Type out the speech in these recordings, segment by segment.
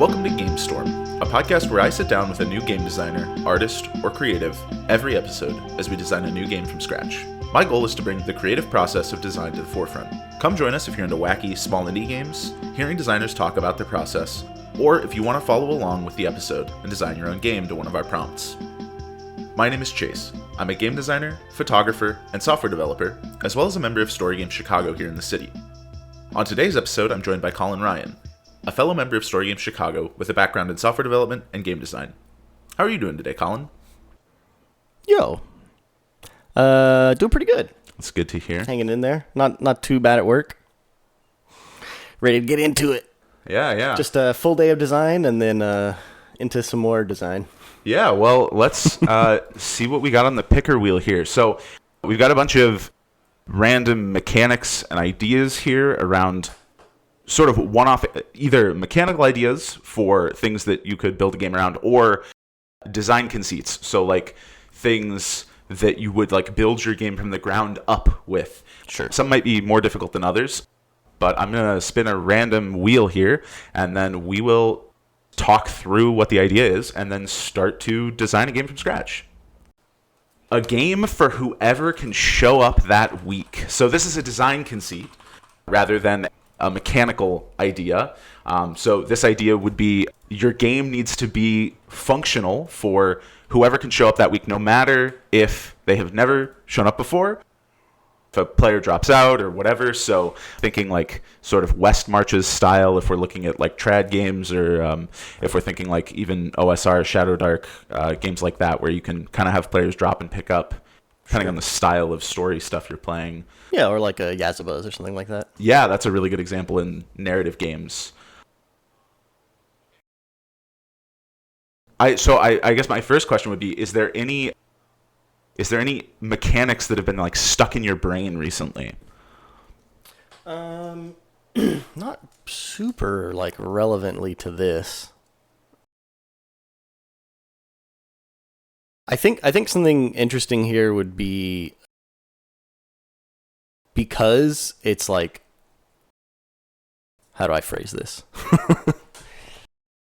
Welcome to Game Storm, a podcast where I sit down with a new game designer, artist, or creative every episode as we design a new game from scratch. My goal is to bring the creative process of design to the forefront. Come join us if you're into wacky, small indie games, hearing designers talk about their process, or if you want to follow along with the episode and design your own game to one of our prompts. My name is Chase. I'm a game designer, photographer, and software developer, as well as a member of Story Games Chicago here in the city. On today's episode, I'm joined by Collin Ryan, a fellow member of Story Games Chicago with a background in software development and game design. How are you doing today, Collin? Doing pretty good. It's good to hear. Hanging in there. Not too bad at work. Ready to get into it. Yeah. Just a full day of design and then into some more design. Yeah, well, let's see what we got on the picker wheel here. So we've got a bunch of random mechanics and ideas here around sort of one-off, either mechanical ideas for things that you could build a game around or design conceits. So like things that you would like build your game from the ground up with. Sure. Some might be more difficult than others, but I'm going to spin a random wheel here and then we will talk through what the idea is and then start to design a game from scratch. A game for whoever can show up that week. So this is a design conceit rather than a mechanical idea. So this idea would be your game needs to be functional for whoever can show up that week, no matter if they have never shown up before, if a player drops out or whatever. So thinking like sort of West Marches style if we're looking at like trad games, or if we're thinking like even OSR, Shadow Dark, games like that where you can kind of have players drop and pick up depending on the style of story stuff you're playing. Yeah, or like a Yazabuz or something like that. Yeah, that's a really good example in narrative games. I guess my first question would be, is there any mechanics that have been like stuck in your brain recently? Not super like relevantly to this. I think something interesting here would be, because it's like, how do I phrase this?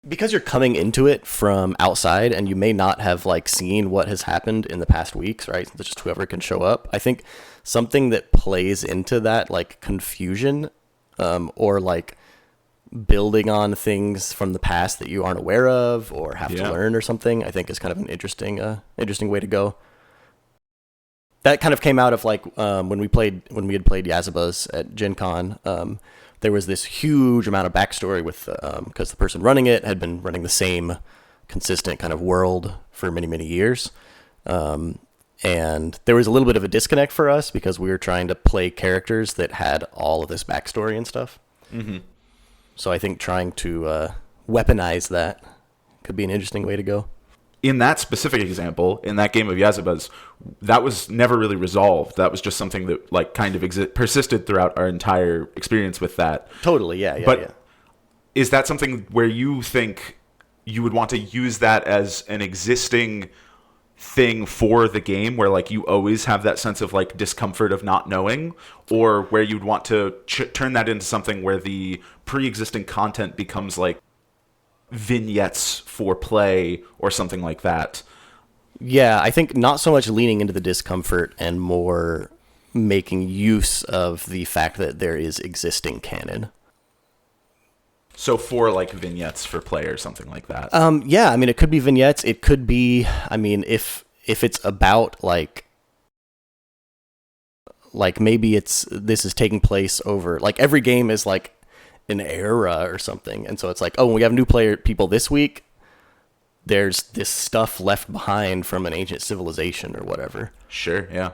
Because you're coming into it from outside and you may not have like seen what has happened in the past weeks, right? It's just whoever can show up. I think something that plays into that like confusion, or like building on things from the past that you aren't aware of or have to learn or something, I think is kind of an interesting way to go. That kind of came out of like when we had played Yazabuz at Gen Con. There was this huge amount of backstory with because the person running it had been running the same consistent kind of world for many, many years. And there was a little bit of a disconnect for us because we were trying to play characters that had all of this backstory and stuff. Mm-hmm. So I think trying to weaponize that could be an interesting way to go. In that specific example, in that game of Yazabuz, that was never really resolved. That was just something that like kind of persisted throughout our entire experience with that. Totally, yeah. But is that something where you think you would want to use that as an existing thing for the game, where like you always have that sense of like discomfort of not knowing, or where you'd want to turn that into something where the pre-existing content becomes like vignettes for play or something like that? Yeah, I think not so much leaning into the discomfort and more making use of the fact that there is existing canon. So for like vignettes for play or something like that. Yeah, I mean it could be vignettes, it could be, I mean if it's about like maybe this is taking place over like every game is like an era or something, and so it's like, oh, when we have new people this week, there's this stuff left behind from an ancient civilization or whatever. Sure, yeah.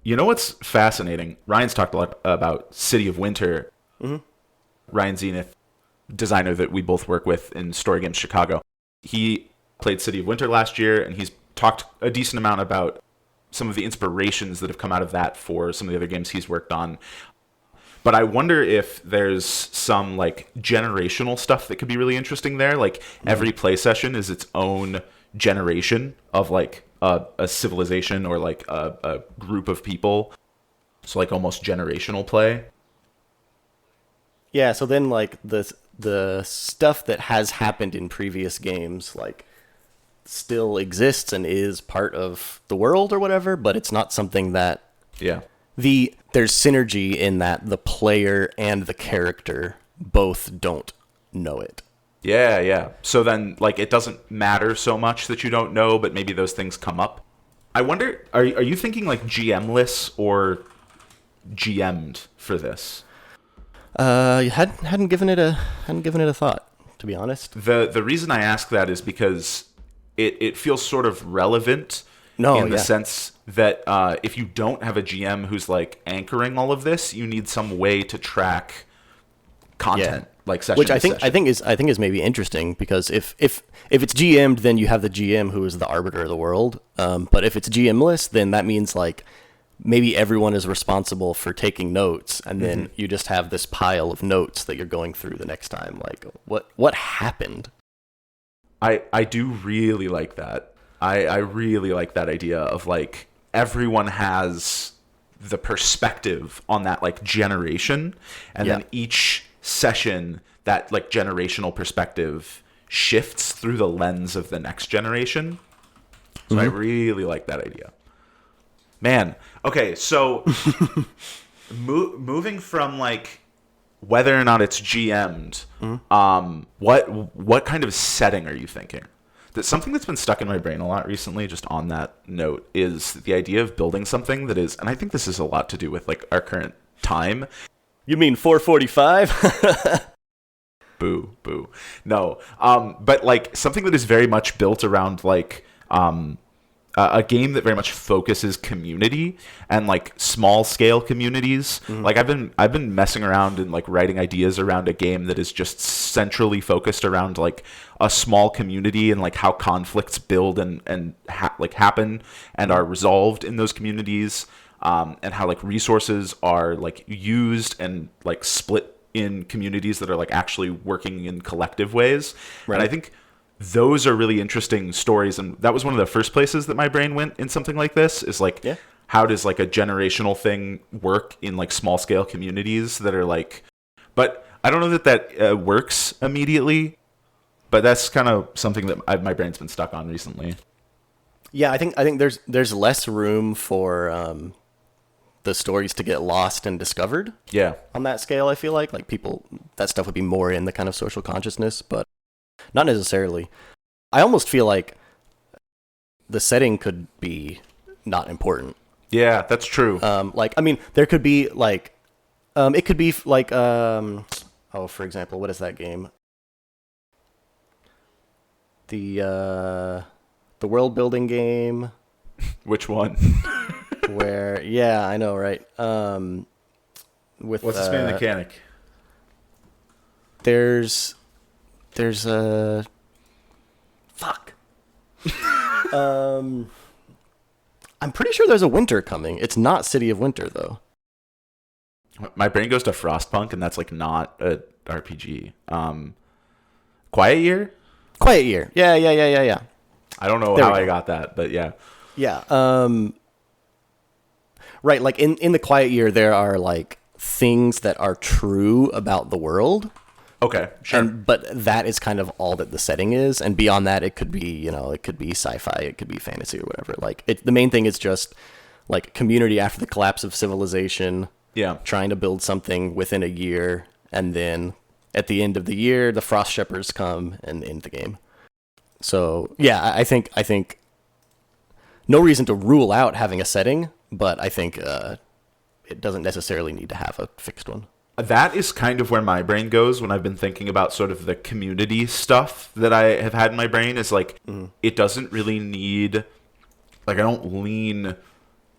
You know what's fascinating? Ryan's talked a lot about City of Winter. Mm-hmm. Ryan Zenith, designer that we both work with in Story Games Chicago. He played City of Winter last year, and he's talked a decent amount about some of the inspirations that have come out of that for some of the other games he's worked on. But I wonder if there's some like generational stuff that could be really interesting there. Like every play session is its own generation of like a civilization or like a group of people. So like almost generational play. Yeah, so then like the stuff that has happened in previous games, like, still exists and is part of the world or whatever, but it's not something that Yeah. there's synergy in that the player and the character both don't know it. Yeah, yeah. So then, like, it doesn't matter so much that you don't know, but maybe those things come up. I wonder, are you thinking like GM-less or GM'd for this? Hadn't given it a thought, to be honest. The reason I ask that is because it feels sort of relevant No, in the yeah. sense that if you don't have a GM who's like anchoring all of this, you need some way to track content like session Which to I think session. I think is maybe interesting, because if it's GM'd, then you have the GM who is the arbiter of the world. But if it's GM-less, then that means like maybe everyone is responsible for taking notes, and then you just have this pile of notes that you're going through the next time. Like, what happened? I do really like that. I really like that idea of like everyone has the perspective on that like generation, and Yeah. then each session that like generational perspective shifts through the lens of the next generation. So I really like that idea. Man, okay, so moving from like whether or not it's GM'd, what kind of setting are you thinking? That something that's been stuck in my brain a lot recently, just on that note, is the idea of building something that is, and I think this is a lot to do with like our current time. You mean 445? Boo, boo. No, but like something that is very much built around like a game that very much focuses community and like small scale communities. Like I've been messing around and like writing ideas around a game that is just centrally focused around like a small community and like how conflicts build and like happen and are resolved in those communities, and how like resources are like used and like split in communities that are like actually working in collective ways. Right. And I think those are really interesting stories, and that was one of the first places that my brain went in something like this, is like, Yeah. how does like a generational thing work in like small scale communities that are like, but I don't know that works immediately, but that's kind of something that my brain's been stuck on recently. Yeah, I think there's less room for the stories to get lost and discovered Yeah. on that scale. I feel like people, that stuff would be more in the kind of social consciousness, but not necessarily. I almost feel like the setting could be not important. Yeah, that's true. Like, I mean, there could be like, it could be like, oh, for example, what is that game? The world building game Which one? where, yeah, I know, right? With What's the spin mechanic? there's a fuck. I'm pretty sure there's a winter coming. It's not City of Winter though. My brain goes to Frostpunk, and that's like not a RPG. Quiet Year? Quiet Year. Yeah. I don't know There how we I go. got that, but yeah. Yeah. Right, like in the Quiet Year there are like things that are true about the world. Okay, sure. But that is kind of all that the setting is, and beyond that, it could be, you know, it could be sci-fi, it could be fantasy or whatever. Like, the main thing is just like community after the collapse of civilization, Yeah. trying to build something within a year, and then at the end of the year, the Frost Shepherds come and end the game. So yeah, I think no reason to rule out having a setting, but I think it doesn't necessarily need to have a fixed one. That is kind of where my brain goes when I've been thinking about sort of the community stuff that I have had in my brain, is like, it doesn't really need, like, I don't lean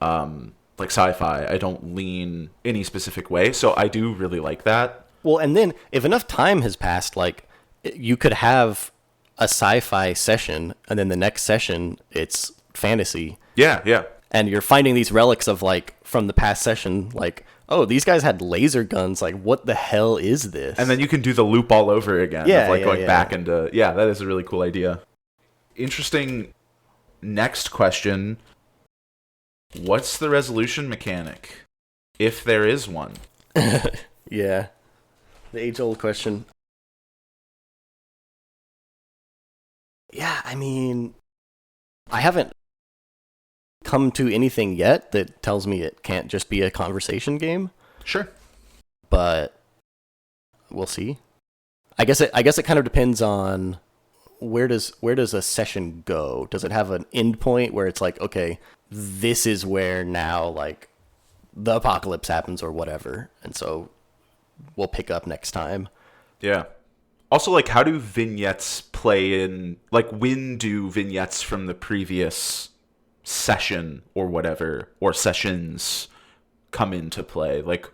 like sci-fi. I don't lean any specific way. So I do really like that. Well, and then if enough time has passed, like, you could have a sci-fi session, and then the next session it's fantasy, Yeah, yeah. and you're finding these relics of like from the past session, like, oh, these guys had laser guns, like what the hell is this? And then you can do the loop all over again. Yeah, of like yeah, going yeah. back into, yeah, that is a really cool idea. Interesting. Next question. What's the resolution mechanic? If there is one. Yeah, the age-old question. mean, I haven't come to anything yet that tells me it can't just be a conversation game, Sure. but we'll see. I guess it kind of depends on where does a session go? Does it have an end point where it's like, okay, this is where now like the apocalypse happens or whatever, and so we'll pick up next time. Yeah. Also, like, how do vignettes play in, like, when do vignettes from the previous session or whatever, or sessions, come into play? Like,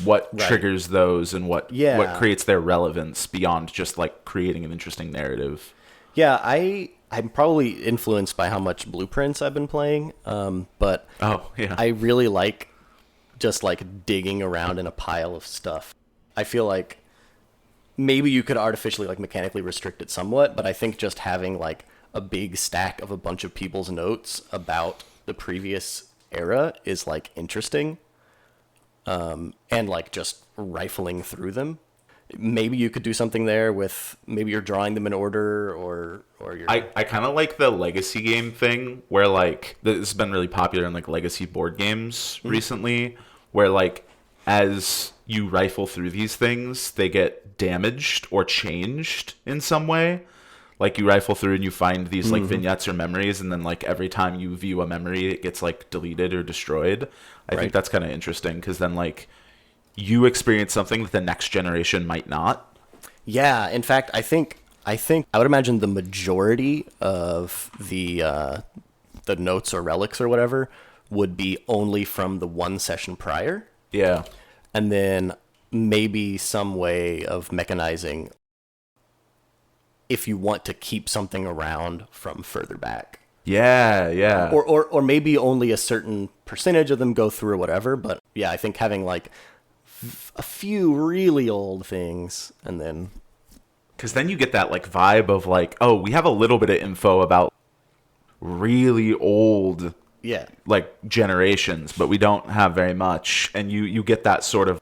what Right. triggers those and what Yeah. creates their relevance beyond just, like, creating an interesting narrative? Yeah, I'm probably influenced by how much Blueprints I've been playing, but Oh, yeah. I really like just like digging around in a pile of stuff. I feel like maybe you could artificially like mechanically restrict it somewhat, but I think just having like a big stack of a bunch of people's notes about the previous era is like interesting. And like just rifling through them. Maybe you could do something there with maybe you're drawing them in order or you're I kind of like the legacy game thing where like this has been really popular in like legacy board games recently, where like as you rifle through these things, they get damaged or changed in some way. Like you rifle through and you find these like vignettes or memories, and then like every time you view a memory, it gets like deleted or destroyed. I think that's kind of interesting because then like you experience something that the next generation might not. Yeah, in fact, I think I would imagine the majority of the notes or relics or whatever would be only from the one session prior, Yeah. and then maybe some way of mechanizing if you want to keep something around from further back. Yeah, yeah. Or maybe only a certain percentage of them go through or whatever, but yeah, I think having like a few really old things and then Because then you get that like vibe of like, oh, we have a little bit of info about really old yeah. like generations, but we don't have very much, and you get that sort of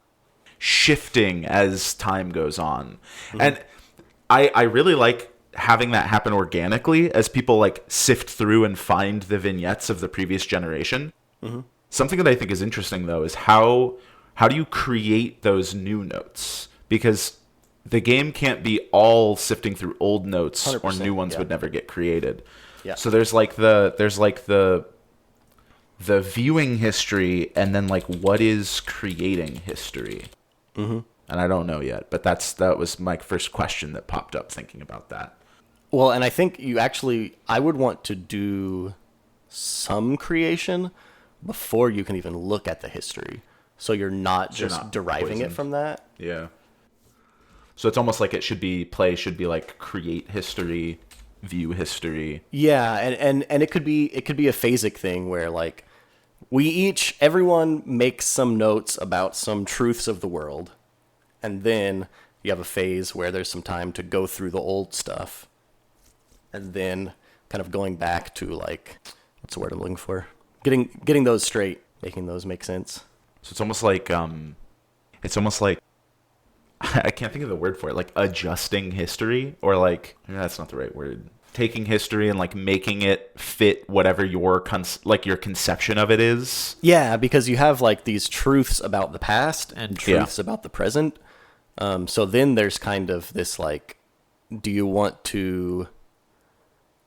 shifting as time goes on. And I really like having that happen organically as people like sift through and find the vignettes of the previous generation. Something that I think is interesting though is how do you create those new notes? Because the game can't be all sifting through old notes or 100%, new ones yeah. would never get created. Yeah. So there's the viewing history, and then like what is creating history. And I don't know yet, but that was my first question that popped up thinking about that. Well, and I think I would want to do some creation before you can even look at the history. So you're not you're just not deriving it poisoned. from that. Yeah. So it's almost like play should be like create history, view history. Yeah, and it could be a phasic thing where like everyone makes some notes about some truths of the world, and then you have a phase where there's some time to go through the old stuff, and then kind of going back to like, what's the word I'm looking for? Getting those straight, making those make sense. So it's almost like I can't think of the word for it, like adjusting history, or like that's not the right word. Taking history and like making it fit whatever your conception of it is. Yeah, because you have like these truths about the past and truths about the present. So then there's kind of this like, do you want to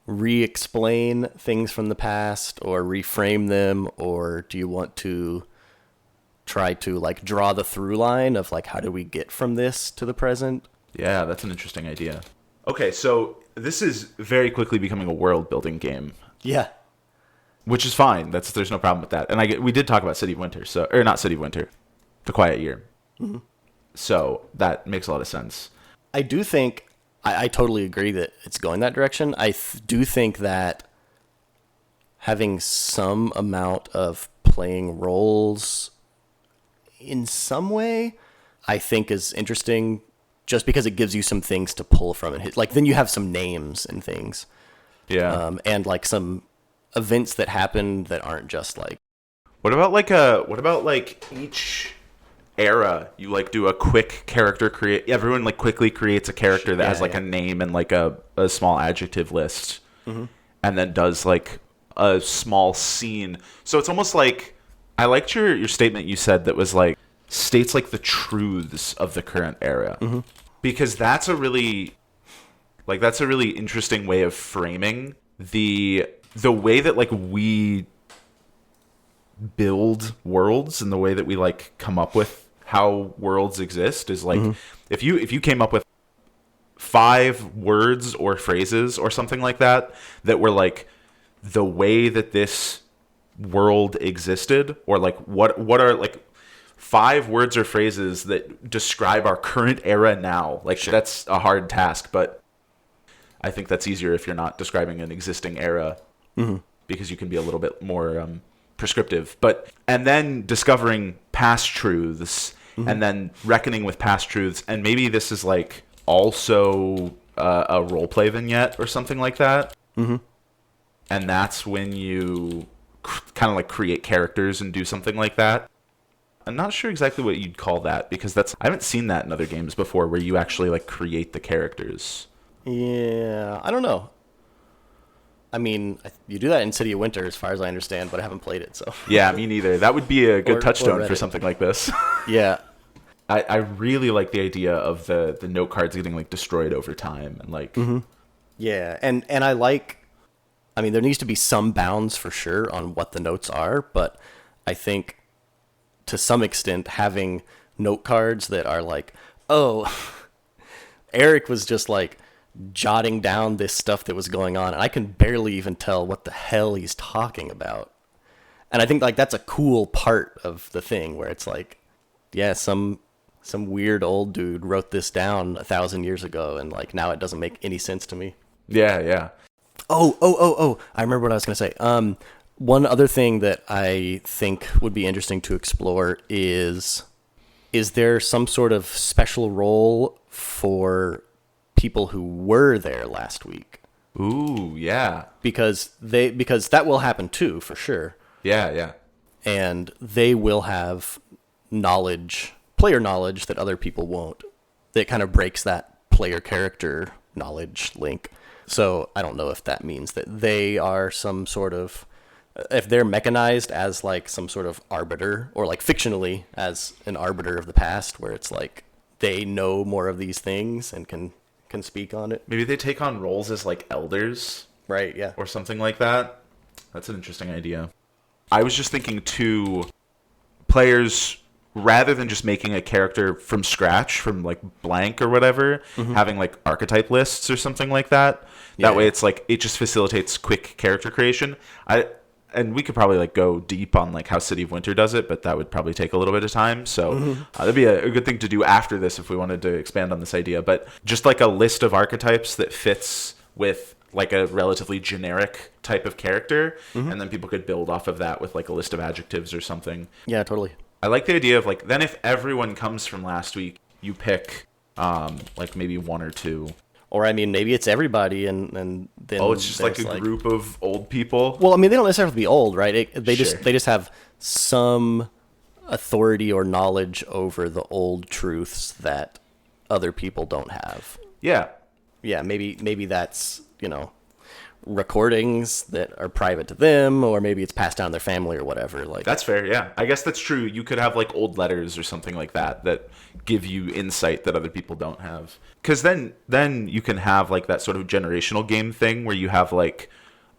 re-explain things from the past or reframe them, or do you want to try to like draw the through line of like how do we get from this to the present? Yeah, that's an interesting idea. Okay, so this is very quickly becoming a world building game, Yeah. which is fine. There's no problem with that. And we did talk about City of Winter, or not City of Winter, The Quiet Year. So that makes a lot of sense. I do think I totally agree that it's going that direction. I do think that having some amount of playing roles in some way, I think is interesting, just because it gives you some things to pull from it. Like then you have some names and things, Yeah. and like some events that happen that aren't just like. What about like each era you like do a quick character everyone like quickly creates a character that has like a name and like a small adjective list, and then does like a small scene. So it's almost like, I liked your statement you said that was like, states like the truths of the current era. Because that's a really interesting way of framing the way that like we build worlds, and the way that we like come up with how worlds exist is like, if you came up with 5 words or phrases or something like that were like the way that this world existed, or like what are like 5 words or phrases that describe our current era now, like that's a hard task, but I think that's easier if you're not describing an existing era, because you can be a little bit more prescriptive. And then discovering past truths, and then reckoning with past truths, and maybe this is like also a role play vignette or something like that. And that's when you kind of like create characters and do something like that. I'm not sure exactly what you'd call that, because I haven't seen that in other games before, where you actually like create the characters. Yeah, I don't know. I mean, you do that in City of Winter, as far as I understand, but I haven't played it, so. Yeah, me neither. That would be a good touchstone or for something like this. Yeah. I really like the idea of the note cards getting like destroyed over time, and like. Yeah, and I like. I mean, there needs to be some bounds for sure on what the notes are, but I think to some extent having note cards that are like, oh, Eric was just like jotting down this stuff that was going on, and I can barely even tell what the hell he's talking about. And I think like that's a cool part of the thing, where it's like, yeah, some weird old dude wrote this down 1,000 years ago, and like now it doesn't make any sense to me. Yeah. Oh! I remember what I was gonna say. One other thing that I think would be interesting to explore is there some sort of special role for people who were there last week? Ooh, yeah. Because that will happen too, for sure. Yeah. And they will have player knowledge that other people won't. That kind of breaks that player character knowledge link. So I don't know if that means that they are some sort of, if they're mechanized as like some sort of arbiter, or like fictionally as an arbiter of the past, where it's like they know more of these things and can speak on it. Maybe they take on roles as like elders. Right, yeah. Or something like that. That's an interesting idea. I was just thinking too, players, rather than just making a character from scratch, from like blank or whatever, having like archetype lists or something like that. That way it's like, it just facilitates quick character creation. And we could probably like go deep on like how City of Winter does it, but that would probably take a little bit of time. So that'd be a good thing to do after this if we wanted to expand on this idea. But just like a list of archetypes that fits with like a relatively generic type of character, and then people could build off of that with like a list of adjectives or something. Yeah, totally. I like the idea of like, then if everyone comes from last week, you pick like maybe 1 or 2. Or I mean, maybe it's everybody, and then it's just like a group of old people. Well, I mean, they don't necessarily have to be old, right? They Sure. just have some authority or knowledge over the old truths that other people don't have. Yeah. Yeah, maybe that's, recordings that are private to them, or maybe it's passed down to their family or whatever. Like That's fair, yeah. I guess that's true. You could have like old letters or something like that give you insight that other people don't have. Because then you can have like that sort of generational game thing where you have like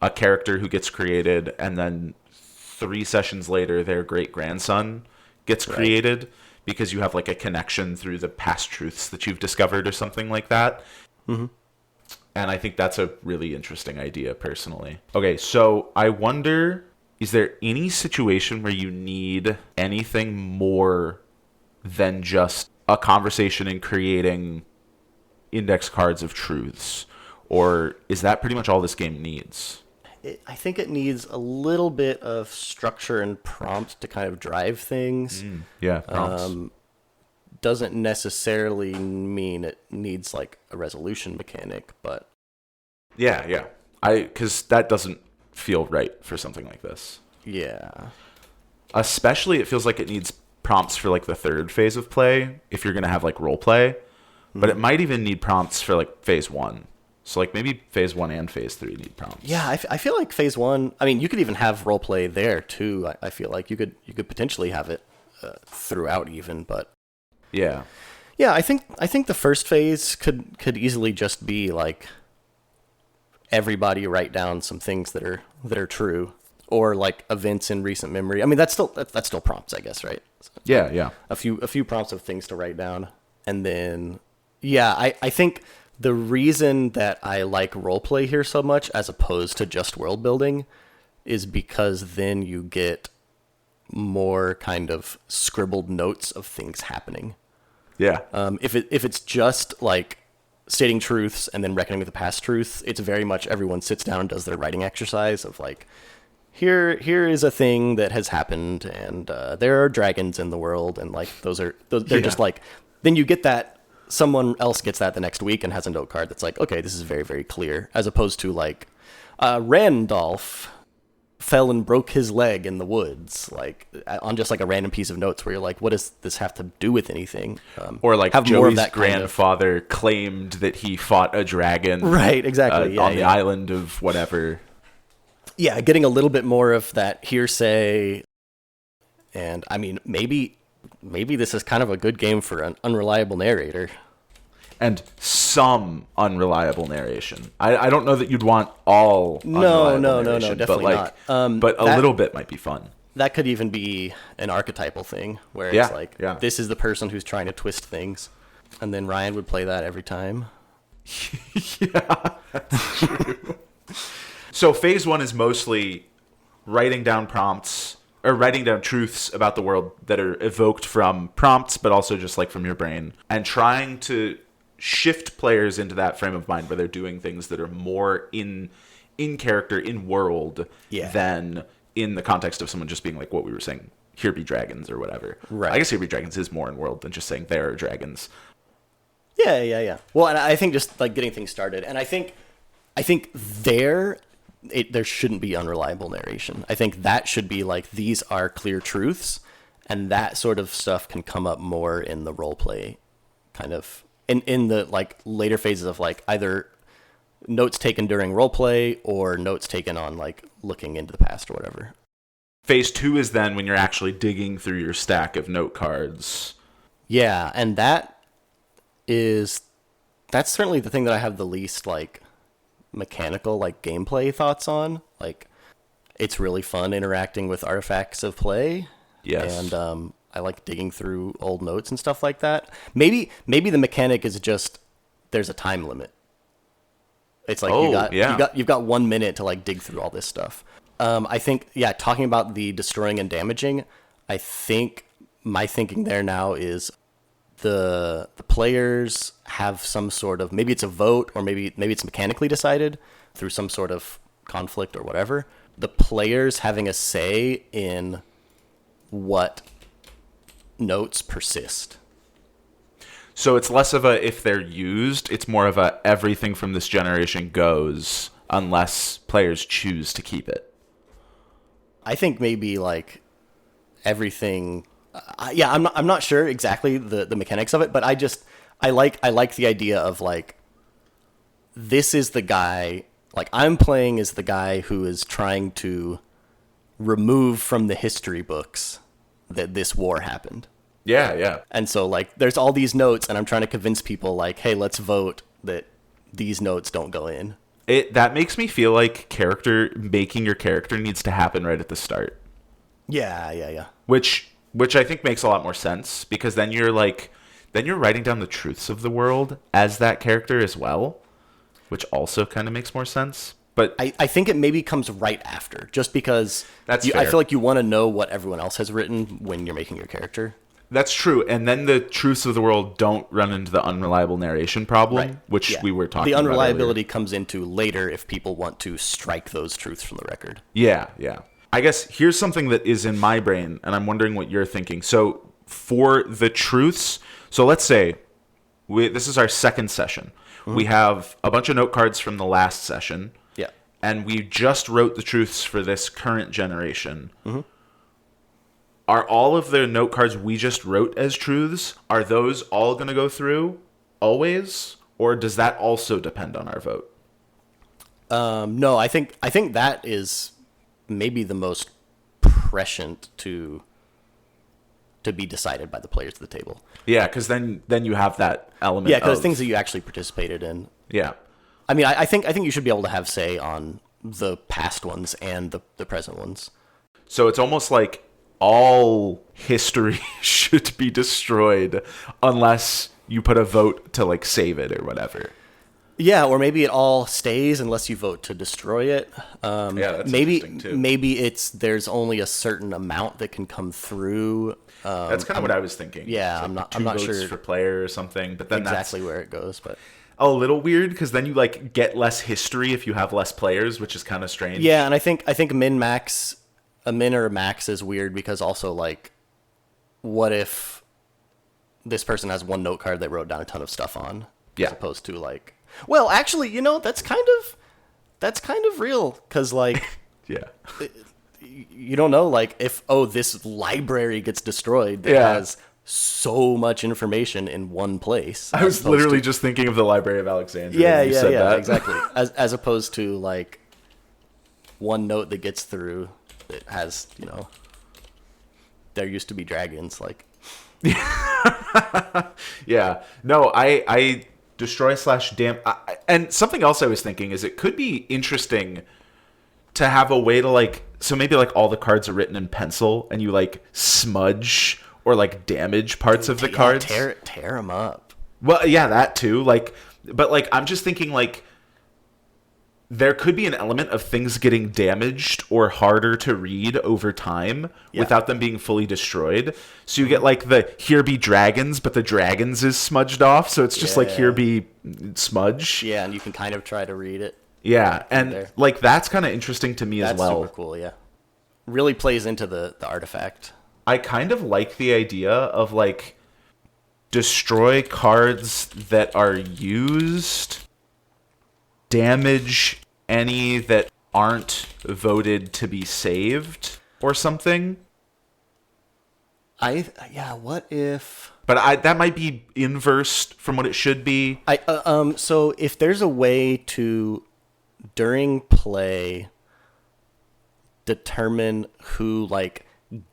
a character who gets created, and then 3 sessions later their great-grandson gets created, because you have like a connection through the past truths that you've discovered or something like that. And I think that's a really interesting idea, personally. Okay, so I wonder, is there any situation where you need anything more than just a conversation and creating index cards of truths? Or is that pretty much all this game needs? I think it needs a little bit of structure and prompt to kind of drive things. Yeah, prompts. Doesn't necessarily mean it needs like a resolution mechanic, but Yeah. Because that doesn't feel right for something like this. yeah. Especially, it feels like it needs prompts for like the 3rd phase of play, if you're going to have like role play. But it might even need prompts for like phase 1. So like maybe phase 1 and phase 3 need prompts. Yeah, I feel like phase 1. I mean, you could even have role play there too. I feel like you could potentially have it throughout even, but Yeah. yeah, I think the first phase could easily just be like everybody write down some things that are true, or like events in recent memory. I mean, that's still prompts, I guess, right? Yeah, yeah. A few prompts of things to write down, and then yeah, I think the reason that I like roleplay here so much as opposed to just world building is because then you get more kind of scribbled notes of things happening. Yeah. If it's just like stating truths and then reckoning with the past truth, it's very much everyone sits down and does their writing exercise of like, here is a thing that has happened, and there are dragons in the world, and like they're just like, then you get that. Someone else gets that the next week and has a note card that's like, okay, this is very, very clear, as opposed to like, Randolph fell and broke his leg in the woods, like on just like a random piece of notes where you're like, what does this have to do with anything? Or like have Joey's more of that grandfather claimed that he fought a dragon, right? Exactly. on the island of whatever. Yeah, getting a little bit more of that hearsay, and I mean, maybe this is kind of a good game for an unreliable narrator. And some unreliable narration. I don't know that you'd want all No, narration, definitely but like, not. but a little bit might be fun. That could even be an archetypal thing where Yeah, it's like, yeah. this is the person who's trying to twist things, and then Ryan would play that every time. Yeah, that's true. So phase 1 is mostly writing down prompts or writing down truths about the world that are evoked from prompts, but also just like from your brain, and trying to shift players into that frame of mind where they're doing things that are more in character, in world, than in the context of someone just being like what we were saying, here be dragons or whatever. Right. I guess here be dragons is more in world than just saying there are dragons. Yeah. Well, and I think just like getting things started, and I think there shouldn't be unreliable narration. I think that should be like, these are clear truths, and that sort of stuff can come up more in the role play kind of in the like later phases of like either notes taken during role play or notes taken on like looking into the past or whatever. Phase 2 is then when you're actually digging through your stack of note cards. Yeah, and that's certainly the thing that I have the least like mechanical like gameplay thoughts on. Like, it's really fun interacting with artifacts of play. Yes. And I like digging through old notes and stuff like that. Maybe the mechanic is just there's a time limit. It's like you've got 1 minute to like dig through all this stuff. I think talking about the destroying and damaging, I think my thinking there now is the players have some sort of, maybe it's a vote or maybe it's mechanically decided through some sort of conflict or whatever. The players having a say in what notes persist. So it's less of a if they're used, it's more of a everything from this generation goes unless players choose to keep it. I think maybe like everything. I'm not sure exactly the mechanics of it, but I like the idea of like, this is the guy, like I'm playing as the guy who is trying to remove from the history books that this war happened. Yeah. And so like there's all these notes and I'm trying to convince people like, hey, let's vote that these notes don't go in. That makes me feel like making your character needs to happen right at the start. Yeah. Which I think makes a lot more sense, because then you're writing down the truths of the world as that character as well, which also kind of makes more sense. But I think it maybe comes right after, just because fair. I feel like you want to know what everyone else has written when you're making your character. That's true. And then the truths of the world don't run into the unreliable narration problem, Right. which we were talking The about unreliability earlier. comes into later if people want to strike those truths from the record. Yeah. I guess here's something that is in my brain, and I'm wondering what you're thinking. So for the truths, so let's say this is our second session. Mm-hmm. We have a bunch of note cards from the last session. Yeah. And we just wrote the truths for this current generation. Mm-hmm. Are all of the note cards we just wrote as truths, are those all going to go through always? Or does that also depend on our vote? No, I think that is maybe the most prescient to be decided by the players at the table. Yeah, because then you have that element. Yeah, because of things that you actually participated in. Yeah. I mean, I think you should be able to have say on the past ones and the present ones. So it's almost like all history should be destroyed unless you put a vote to like save it or whatever. Yeah, or maybe it all stays unless you vote to destroy it. Yeah, that's maybe interesting too. maybe there's only a certain amount that can come through. That's kind of what I was thinking. Yeah, It's I'm like not two votes sure for player or something. But then exactly that's where it goes, but a little weird because then you like get less history if you have less players, which is kind of strange. yeah, and I think a min or a max is weird because also like, what if this person has one note card they wrote down a ton of stuff on, Yeah. as opposed to like, well, actually, that's kind of real because like. Yeah. You don't know, like, if this library gets destroyed that Yeah. has so much information in one place. I was literally just thinking of the Library of Alexandria. Yeah, when you said that. exactly. As opposed to like one note that gets through that has, there used to be dragons. Like, Yeah. No, I destroy / damn. And something else I was thinking is it could be interesting to have a way to like, so maybe like all the cards are written in pencil and you like smudge or like damage parts of the cards. tear them up. Well, yeah, that too. Like, but like, I'm just thinking like there could be an element of things getting damaged or harder to read over time without them being fully destroyed. So you get like the here be dragons, but the dragons is smudged off. So it's just like here be smudge. Yeah, and you can kind of try to read it. Yeah, and there. like that's kind of interesting to me as That's well. super cool, yeah. Really plays into the artifact. I kind of like the idea of like destroy cards that are used, damage any that aren't voted to be saved or something. What if But that might be inverse from what it should be. so if there's a way to during play determine who like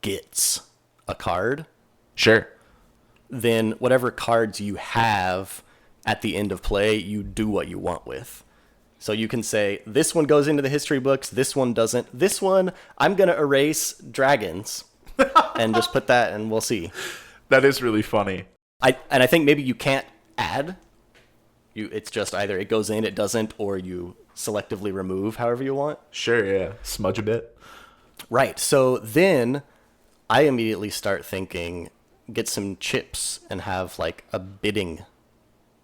gets a card, Sure. then whatever cards you have at the end of play, you do what you want with. So you can say, this one goes into the history books, this one doesn't. This one, I'm going to erase dragons and just put that and we'll see. That is really funny. I think maybe you can't add. It's just either it goes in, it doesn't, or you selectively remove however you want. Sure, yeah. Smudge a bit. Right. So then I immediately start thinking, get some chips and have like a bidding.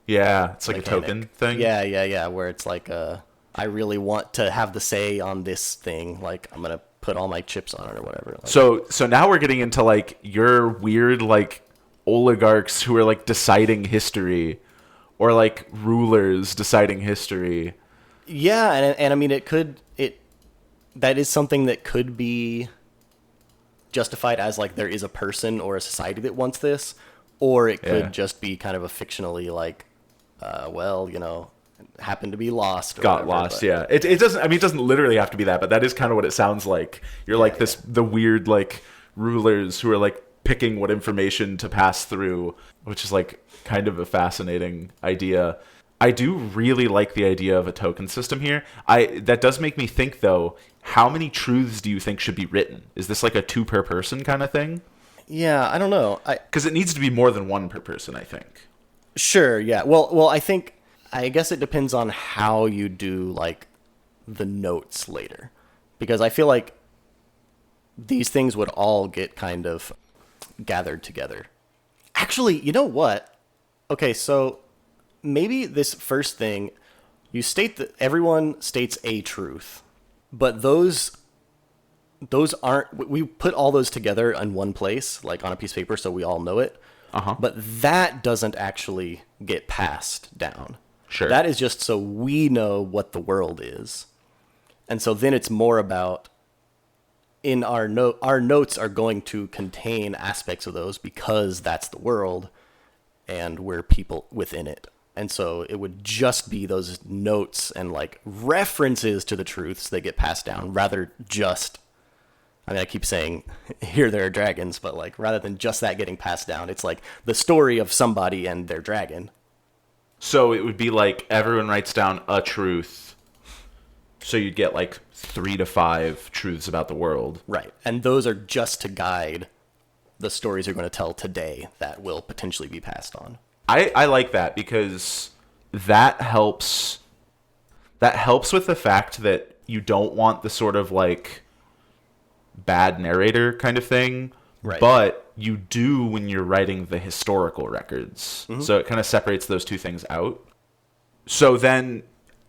Yeah, it's like a mechanic. token thing. Yeah. Where it's like, I really want to have the say on this thing. Like, I'm going to put all my chips on it or whatever. Like, So now we're getting into like your weird like oligarchs who are like deciding history, or like rulers deciding history. yeah. And I mean, that is something that could be justified as like there is a person or a society that wants this, or it could just be kind of a fictionally like, happened to be lost. Or Got whatever, lost, but- yeah. It doesn't. I mean, it doesn't literally have to be that, but that is kind of what it sounds like. You're like the weird like rulers who are like picking what information to pass through, which is like kind of a fascinating idea. I do really like the idea of a token system here. That does make me think though. How many truths do you think should be written? Is this like a 2 per person kind of thing? Yeah, I don't know. Because it needs to be more than 1 per person, I think. Sure, yeah. Well, I guess it depends on how you do like the notes later, because I feel like these things would all get kind of gathered together. Actually, you know what? Okay, so maybe this first thing, you state that everyone states a truth, but those aren't, we put all those together in one place, like on a piece of paper, so we all know it. But that doesn't actually get passed down. Sure. That is just so we know what the world is. And so then it's more about in our notes are going to contain aspects of those because that's the world and we're people within it. And so it would just be those notes and like references to the truths that get passed down, rather just, I mean, I keep saying here there are dragons, but like rather than just that getting passed down, it's like the story of somebody and their dragon. So it would be like everyone writes down a truth. So you'd get like 3 to 5 truths about the world. Right. And those are just to guide the stories you're going to tell today that will potentially be passed on. I like that because that helps with the fact that you don't want the sort of like bad narrator kind of thing. Right. But you do when you're writing the historical records. Mm-hmm. So it kind of separates those two things out. So then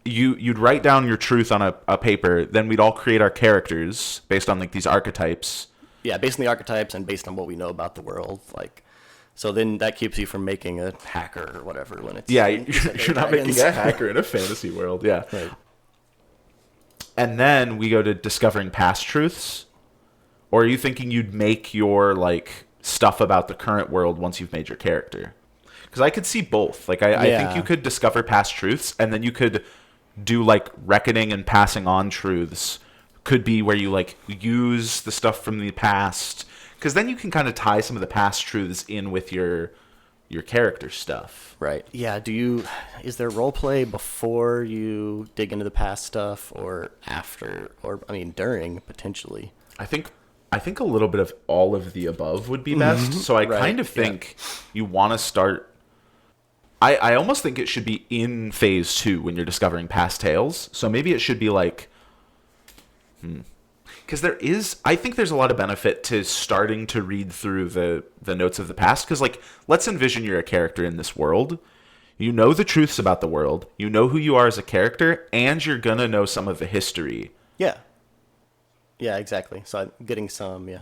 you'd write down your truth on a paper, then we'd all create our characters based on like these archetypes. Yeah, based on the archetypes and based on what we know about the world. Like, so then that keeps you from making a hacker or whatever when it's... Yeah, you're not making a hacker in a fantasy world, yeah. Right. And then we go to discovering past truths. Or are you thinking you'd make your like stuff about the current world once you've made your character? Because I could see both. Like I think you could discover past truths, and then you could do like reckoning and passing on truths. Could be where you like use the stuff from the past, because then you can kind of tie some of the past truths in with your character stuff. Right. Yeah. Is there role play before you dig into the past stuff, or after, or I mean during potentially? I think a little bit of all of the above would be best. Mm-hmm. So I kind of think you want to start. I almost think it should be in phase 2 when you're discovering past tales. So maybe it should be like, because I think there's a lot of benefit to starting to read through the notes of the past. Because like, let's envision you're a character in this world. You know the truths about the world. You know who you are as a character, and you're gonna know some of the history. Yeah. Yeah, exactly. So I'm getting some, yeah.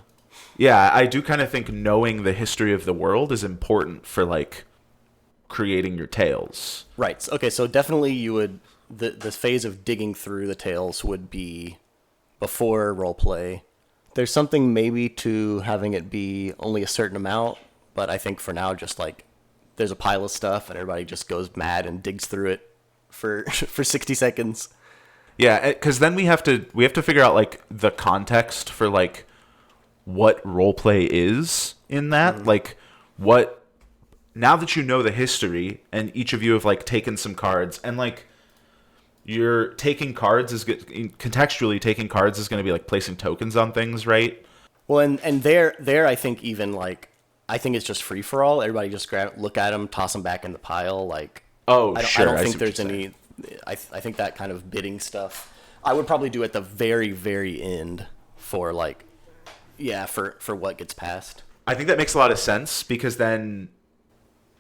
Yeah, I do kind of think knowing the history of the world is important for like creating your tales. Right. Okay, so definitely you would the phase of digging through the tales would be before roleplay. There's something maybe to having it be only a certain amount, but I think for now just like there's a pile of stuff and everybody just goes mad and digs through it for 60 seconds. Yeah, because then we have to figure out like the context for like what roleplay is in that. Mm-hmm. Like what, now that you know the history and each of you have like taken some cards, and like you're taking cards is good, contextually taking cards is going to be like placing tokens on things, right? Well, and there I think even like I think it's just free for all. Everybody just look at them, toss them back in the pile. Like I don't think there's any. I think that kind of bidding stuff I would probably do at the very, very end for like, yeah, for what gets passed. I think that makes a lot of sense because then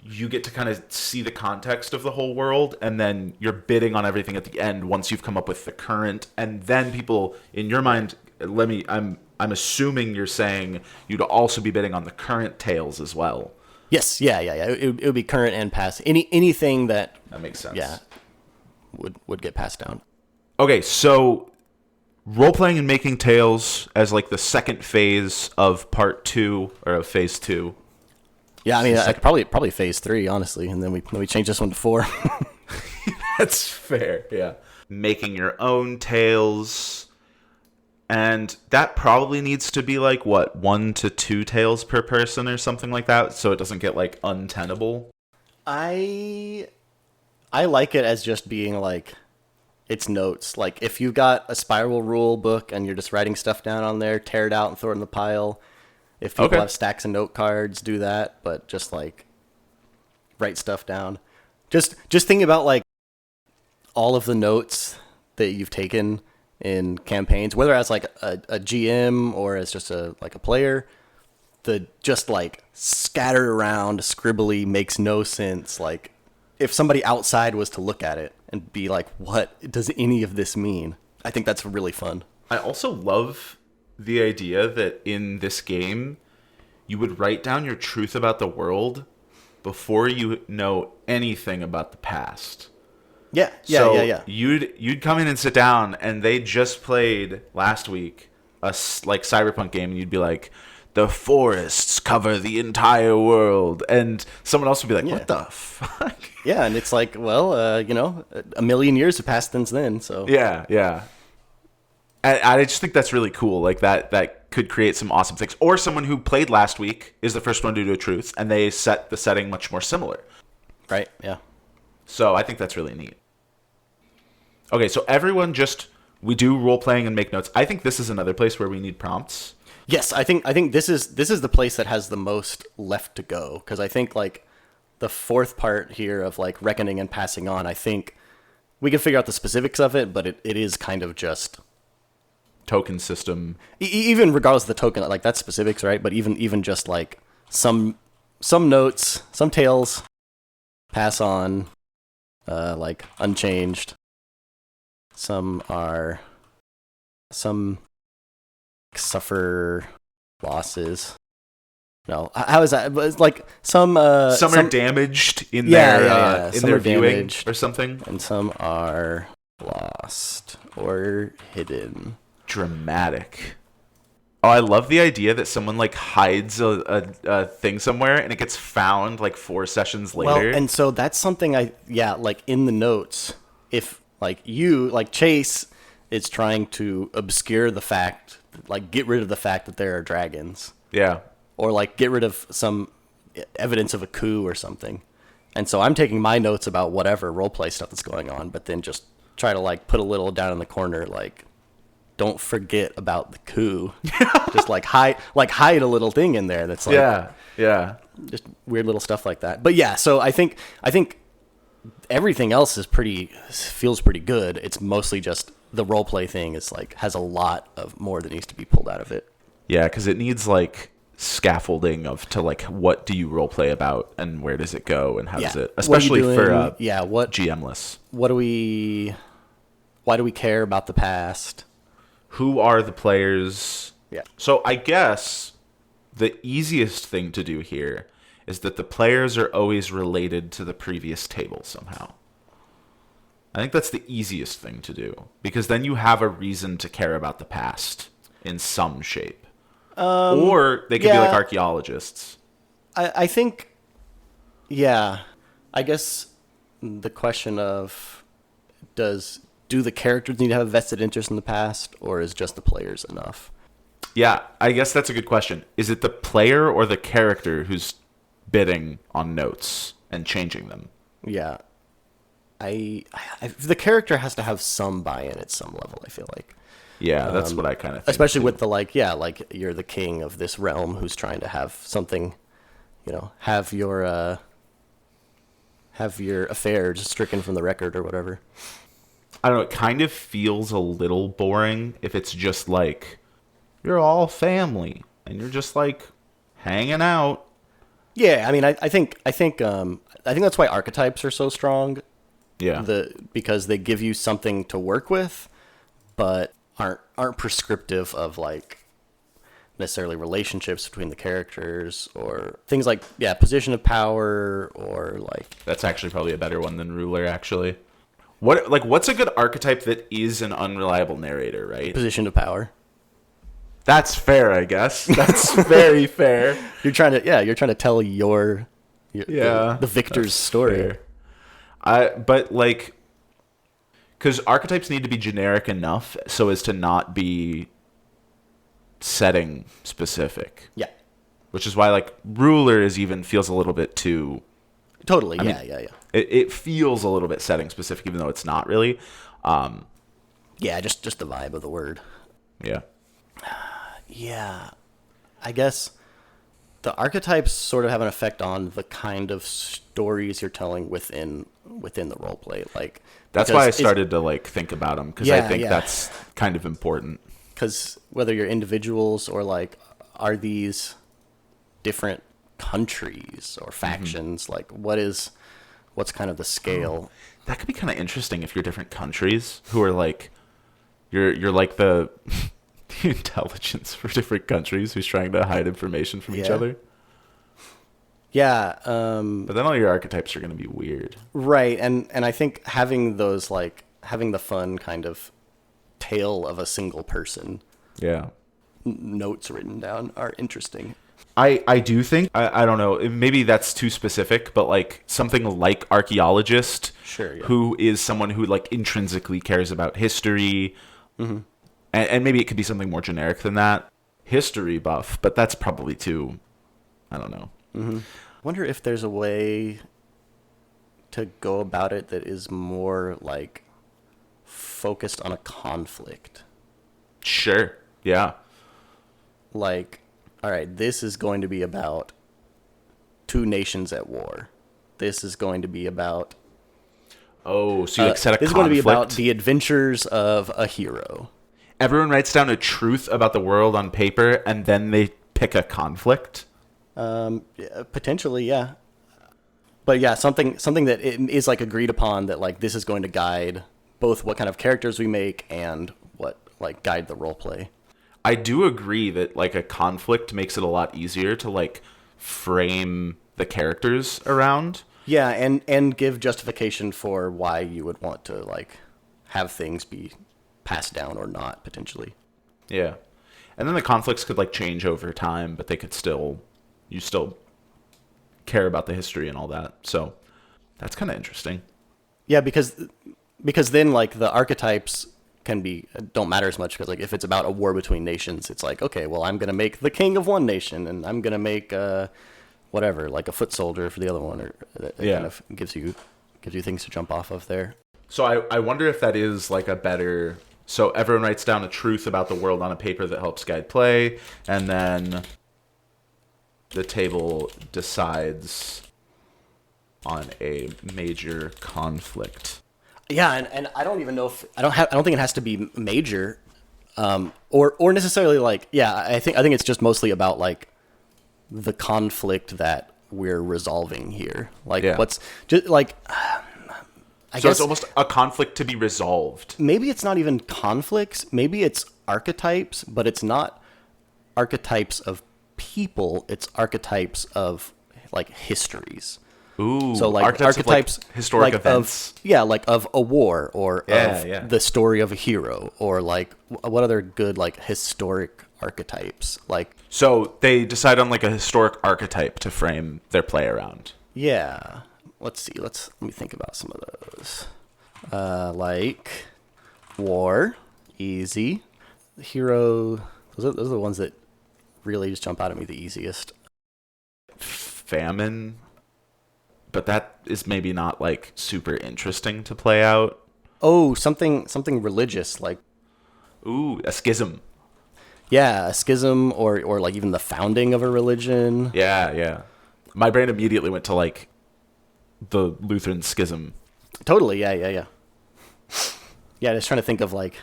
you get to kind of see the context of the whole world, and then you're bidding on everything at the end once you've come up with the current, and then people in your mind, I'm assuming you're saying you'd also be bidding on the current tales as well. Yes, yeah. It would be current and past. Anything that makes sense. Yeah. Would get passed down. Okay, so role-playing and making tales as like the second phase of part 2 or of phase 2. Yeah, I mean, probably phase 3, honestly, and then we change this one to 4. That's fair. Yeah, making your own tales, and that probably needs to be like what 1 to 2 tales per person or something like that, so it doesn't get like untenable. I like it as just being like, it's notes. Like if you got a spiral rule book and you're just writing stuff down on there, tear it out and throw it in the pile. If people have stacks of note cards, do that. But just like write stuff down. Just thinking about like all of the notes that you've taken in campaigns, whether as like a GM or as just a player, the just like scattered around scribbly makes no sense. Like if somebody outside was to look at it and be like, what does any of this mean? I think that's really fun. I also love the idea that in this game, you would write down your truth about the world before you know anything about the past. Yeah. You'd come in and sit down, and they just played last week a like Cyberpunk game, and you'd be like, the forests cover the entire world, and someone else would be like, what the fuck? Yeah, and it's like, well, a million years have passed since then, so. Yeah. I just think that's really cool. Like that could create some awesome things. Or someone who played last week is the first one to do a truth, and they set the setting much more similar. Right, yeah. So I think that's really neat. Okay, so everyone we do role playing and make notes. I think this is another place where we need prompts. Yes, I think this is the place that has the most left to go, because I think like the fourth part here of like reckoning and passing on, I think we can figure out the specifics of it, but it is kind of just Token system. Even regardless of the token, like that's specifics, right? But even just like some notes, some tales pass on, like unchanged. Some suffer losses. No, how is that? But it's like some are damaged in their viewing damaged, or something, and some are lost or hidden. Dramatic. Oh, I love the idea that someone like hides a thing somewhere and it gets found like 4 sessions later. Well, and so that's something like in the notes, if like Chase is trying to obscure the fact, like get rid of the fact that there are dragons. Yeah. Or like get rid of some evidence of a coup or something. And so I'm taking my notes about whatever roleplay stuff that's going on, but then just try to like put a little down in the corner, like, don't forget about the coup. Just like hide a little thing in there that's like yeah, just weird little stuff like that. But yeah, so I think everything else feels pretty good. It's mostly just the role play thing is like has a lot of more that needs to be pulled out of it. Yeah, because it needs like scaffolding to like what do you role play about and where does it go and how does it, especially for what GMless. Why do we care about the past? Who are the players? Yeah. So I guess the easiest thing to do here is that the players are always related to the previous table somehow. I think that's the easiest thing to do, because then you have a reason to care about the past in some shape. Or they could be like archaeologists. I think, yeah. I guess the question of do the characters need to have a vested interest in the past, or is just the players enough? Yeah, I guess that's a good question. Is it the player or the character who's bidding on notes and changing them? Yeah. The character has to have some buy-in at some level, I feel like. Yeah, that's what I kind of think. Especially with the like you're the king of this realm who's trying to have something, have your affair just stricken from the record or whatever. I don't know, it kind of feels a little boring if it's just like you're all family and you're just like hanging out. Yeah, I mean I think that's why archetypes are so strong. Yeah. Because they give you something to work with, but aren't prescriptive of like necessarily relationships between the characters or things like position of power or like. That's actually probably a better one than ruler, actually. What's a good archetype that is an unreliable narrator, right? Position of power. That's fair, I guess. That's very fair. You're trying to tell the victor's story. Fair. But like, because archetypes need to be generic enough so as to not be setting specific. Yeah. Which is why like ruler feels a little bit too. Totally. I mean, It feels a little bit setting specific, even though it's not really. Just the vibe of the word. Yeah. Yeah. I guess the archetypes sort of have an effect on the kind of stories you're telling within the roleplay. Like that's why I started to like think about them, because I think that's kind of important. Because whether you're individuals or like are these different countries or factions, like what's kind of the scale? That could be kind of interesting if you're different countries who are like you're like the intelligence for different countries who's trying to hide information from each other. Yeah. But then all your archetypes are going to be weird. Right. And I think having those, like, having the fun kind of tale of a single person. Yeah. notes written down are interesting. I do think, I don't know, maybe that's too specific, but like something like archaeologist, Sure, yeah. who is someone who like intrinsically cares about history, and maybe it could be something more generic than that, history buff, but that's probably too, I don't know. Wonder if there's a way to go about it that is more like focused on a conflict. Sure, yeah. Like, all right, this is going to be about two nations at war. This is going to be about Oh, so you like set a this conflict. is going to be about the adventures of a hero. Everyone writes down a truth about the world on paper, and then they pick a conflict. Yeah, potentially, yeah. But yeah, something that is like agreed upon that like this is going to guide both what kind of characters we make and what like guide the role play. I do agree that like a conflict makes it a lot easier to like frame the characters around. Yeah, and give justification for why you would want to like have things be passed down or not potentially. Yeah. And then the conflicts could like change over time, but they could still you still care about the history and all that. So that's kind of interesting. Yeah, because then like the archetypes don't matter as much because like if it's about a war between nations, it's like okay, well I'm gonna make the king of one nation and I'm gonna make whatever like a foot soldier for the other one, or that kind of gives you things to jump off of there. So I wonder if that is like a better. So everyone writes down a truth about the world on a paper that helps guide play, and then the table decides on a major conflict. Yeah, and I don't even know if I don't think it has to be major, or necessarily like I think it's just mostly about like the conflict that we're resolving here. Like what's just like I guess it's almost a conflict to be resolved. Maybe it's not even conflicts. Maybe it's archetypes, but it's not archetypes of people. It's archetypes of like histories. Ooh, so like archetypes of, like, historic like events. Like of a war or of the story of a hero or like what other good like historic archetypes like. So they decide on like a historic archetype to frame their play around. Yeah. Let's see. Let me think about some of those. Like war, easy. Hero. Those are the ones that really just jump out at me the easiest. Famine. But that is maybe not like super interesting to play out. Oh, something religious like. Ooh, a schism. Yeah, a schism or like even the founding of a religion. Yeah. My brain immediately went to like the Lutheran schism. Totally, yeah. Yeah, just trying to think of like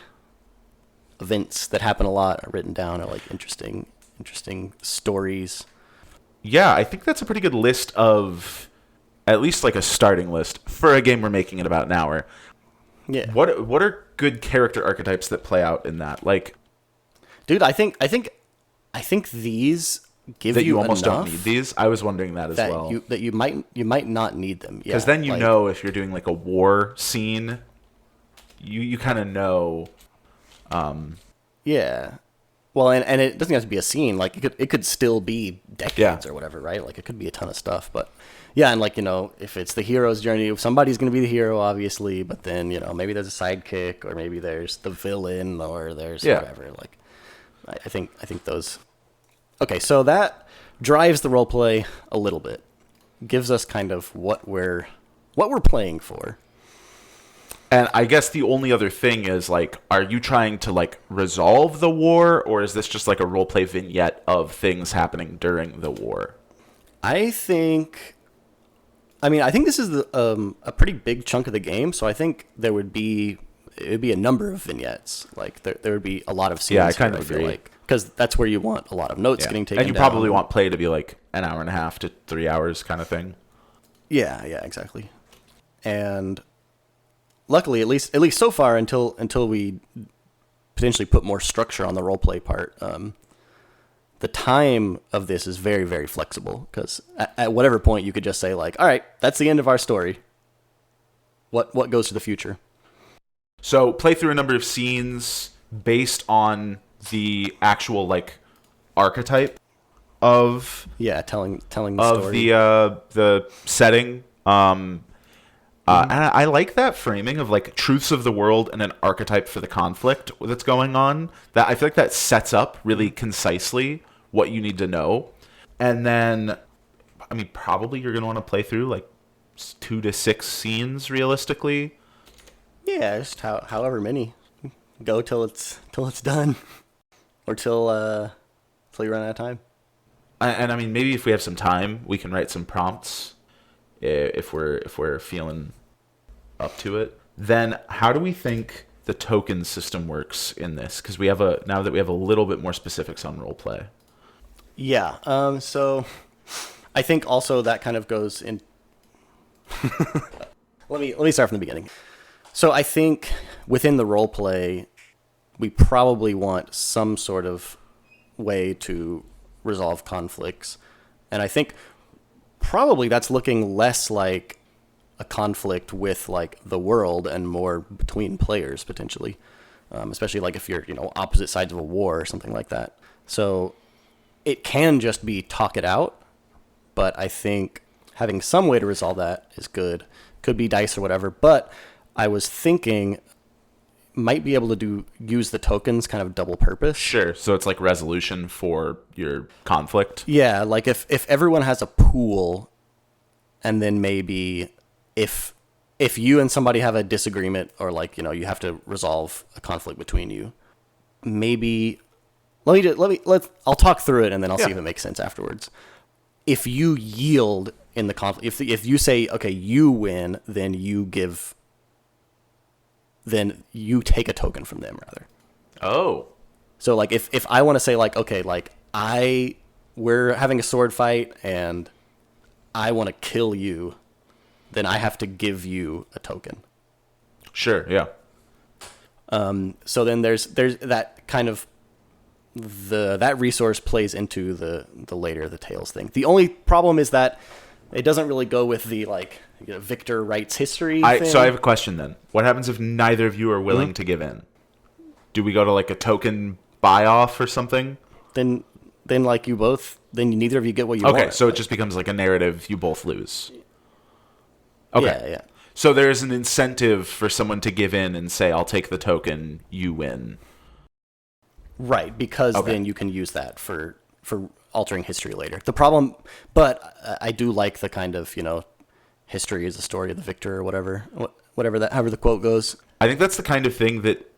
events that happen a lot are written down or like interesting stories. Yeah, I think that's a pretty good list of at least like a starting list for a game we're making in about an hour. Yeah. What are good character archetypes that play out in that? Like, dude, I think these give that you almost don't need these. I was wondering that as well. That you might not need them. Because then you know if you're doing like a war scene, you kind of know. Yeah. Well, and it doesn't have to be a scene. Like it could still be decades or whatever, right? Like it could be a ton of stuff, but yeah, and like if it's the hero's journey, somebody's going to be the hero, obviously, but then maybe there's a sidekick, or maybe there's the villain, or there's whatever. Like I think those. Okay, so that drives the role play a little bit, gives us kind of what we're playing for. And I guess the only other thing is like, are you trying to like resolve the war, or is this just like a role play vignette of things happening during the war? I think this is a pretty big chunk of the game, so I think it would be a number of vignettes. Like there would be a lot of scenes. Yeah, I kind of agree. Because that's where you want a lot of notes getting taken. And you probably want play to be like an hour and a half to 3 hours kind of thing. Yeah, exactly. And luckily, at least so far, until we potentially put more structure on the role play part, the time of this is very, very flexible. Because at whatever point you could just say like, all right, that's the end of our story. What goes to the future? So play through a number of scenes based on the actual like archetype of Yeah, telling the story. the setting. And I like that framing of like truths of the world and an archetype for the conflict that's going on. That I feel like that sets up really concisely what you need to know. And then, I mean, probably you're gonna want to play through like 2 to 6 scenes realistically. Yeah, just however many. Go till it's done, or till you run out of time. And I mean, maybe if we have some time, we can write some prompts if we're feeling up to it. Then how do we think the token system works in this? Because now that we have a little bit more specifics on role play. Yeah. So I think also that kind of goes in. Let me start from the beginning. So I think within the role play, we probably want some sort of way to resolve conflicts, and I think probably that's looking less like a conflict with like the world and more between players potentially, especially like if you're opposite sides of a war or something like that. So it can just be talk it out, but I think having some way to resolve that is good. Could be dice or whatever, but I was thinking might be able to use the tokens kind of double purpose. Sure. So it's like resolution for your conflict. Yeah, like if everyone has a pool, and then maybe if you and somebody have a disagreement, or like you have to resolve a conflict between you, maybe I'll talk through it and then I'll see if it makes sense afterwards. If you yield in the conflict, if you say okay you win, then you take a token from them rather. Oh. So like if I want to say like okay like we're having a sword fight and I want to kill you, then I have to give you a token. Sure, yeah. So then there's that kind of that resource plays into the later the Tales thing. The only problem is that it doesn't really go with the like Victor writes history thing. So I have a question then. What happens if neither of you are willing to give in? Do we go to like a token buy off or something? Then like neither of you get what you want. Okay, so it just becomes like a narrative, you both lose. Okay. Yeah. So there's an incentive for someone to give in and say, I'll take the token, you win. Right, because then you can use that for altering history later. The problem, but I do like the kind of, history is the story of the victor or whatever however the quote goes. I think that's the kind of thing that